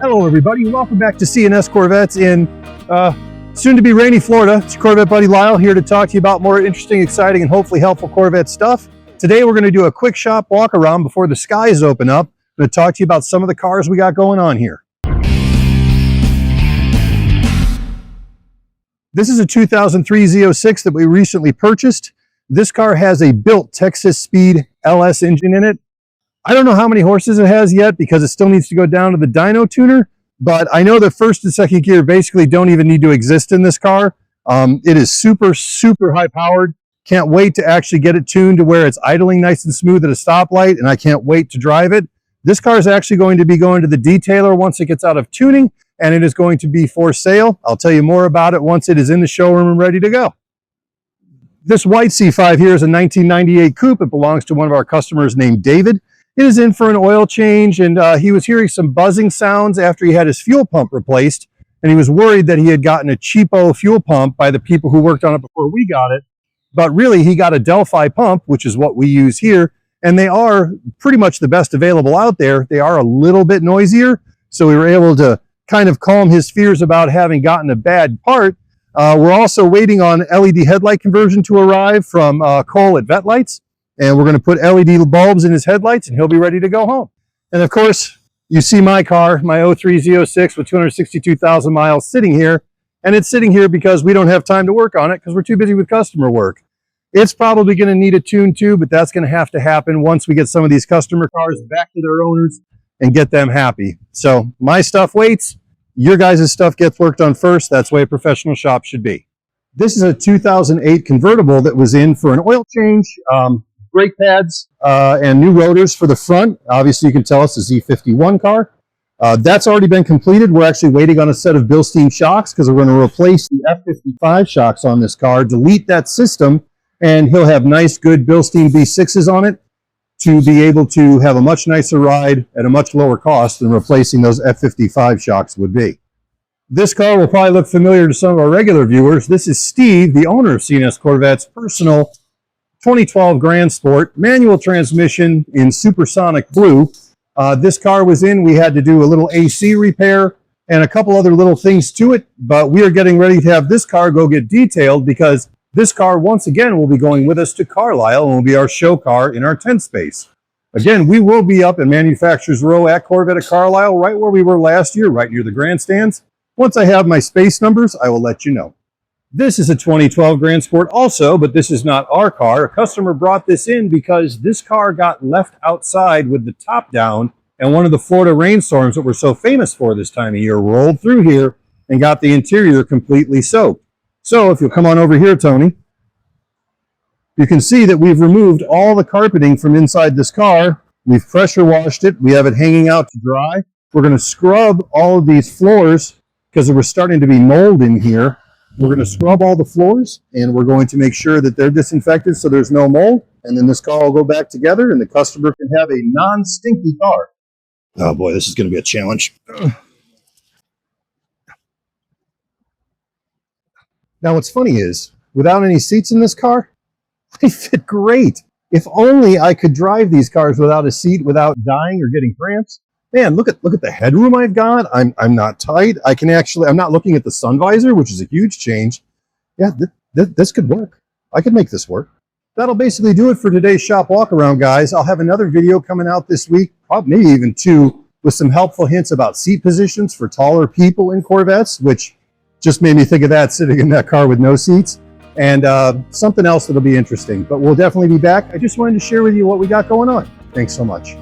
Hello everybody, welcome back to C&S Corvettes in soon to be rainy Florida. It's your Corvette buddy Lyle here to talk to you about more interesting, exciting, and hopefully helpful Corvette stuff. Today we're going to do a quick shop walk around before the skies open up. I'm going to talk to you about some of the cars we got going on here. This is a 2003 Z06 that we recently purchased. This car has a built Texas Speed LS engine in it. I don't know how many horses it has yet because it still needs to go down to the dyno tuner, but I know the first and second gear basically don't even need to exist in this car. It is super high powered. Can't wait to actually get it tuned to where it's idling nice and smooth at a stoplight, and I can't wait to drive it. This car is actually going to be going to the detailer once it gets out of tuning, and it is going to be for sale. I'll tell you more about it once it is in the showroom and ready to go. This white C5 here is a 1998 coupe. It belongs to one of our customers named David. It is in for an oil change, and he was hearing some buzzing sounds after he had his fuel pump replaced, and he was worried that he had gotten a cheapo fuel pump by the people who worked on it before we got it. But really, he got a Delphi pump, which is what we use here, and they are pretty much the best available out there. They are a little bit noisier, so we were able to kind of calm his fears about having gotten a bad part. We're also waiting on LED headlight conversion to arrive from Cole at Vet Lights. And we're going to put LED bulbs in his headlights and he'll be ready to go home. And of course, you see my car, my 03 Z06 with 262,000 miles sitting here. And it's sitting here because we don't have time to work on it because we're too busy with customer work. It's probably going to need a tune too, but that's going to have to happen once we get some of these customer cars back to their owners and get them happy. So my stuff waits. Your guys' stuff gets worked on first. That's the way a professional shop should be. This is a 2008 convertible that was in for an oil change. Brake pads and new rotors for the front. Obviously, you can tell it's a Z51 car. That's already been completed. We're actually waiting on a set of Bilstein shocks because we're going to replace the F55 shocks on this car, delete that system, and he'll have nice, good Bilstein B6s on it to be able to have a much nicer ride at a much lower cost than replacing those F55 shocks would be. This car will probably look familiar to some of our regular viewers. This is Steve, the owner of C&S Corvette's personal 2012 Grand Sport, manual transmission in supersonic blue. This car was in, we had to do a little AC repair and a couple other little things to it, but we are getting ready to have this car go get detailed because this car once again will be going with us to Carlisle and will be our show car in our tent space. Again, we will be up in Manufacturers Row at Corvette at Carlisle, right where we were last year, right near the grandstands. Once I have my space numbers, I will let you know. This is a 2012 Grand Sport also, but this is not our car. A customer brought this in because this car got left outside with the top down, and one of the Florida rainstorms that we're so famous for this time of year rolled through here and got the interior completely soaked. So if you'll come on over here, Tony, you can see that we've removed all the carpeting from inside this car. We've pressure washed it. We have it hanging out to dry. We're going to scrub all of these floors because there was starting to be mold in here. We're going to scrub all the floors, and we're going to make sure that they're disinfected so there's no mold, and then this car will go back together, and the customer can have a non-stinky car. Oh boy, this is going to be a challenge. Now, what's funny is, without any seats in this car, they fit great. If only I could drive these cars without a seat, without dying or getting cramps. Man, look at the headroom I've got. I'm not tight. I can actually, I'm not looking at the sun visor, which is a huge change. Yeah, this could work. I could make this work. That'll basically do it for today's shop walk around, guys. I'll have another video coming out this week, probably maybe even two, with some helpful hints about seat positions for taller people in Corvettes, which just made me think of that sitting in that car with no seats, and something else that'll be interesting. But we'll definitely be back. I just wanted to share with you what we got going on. Thanks so much.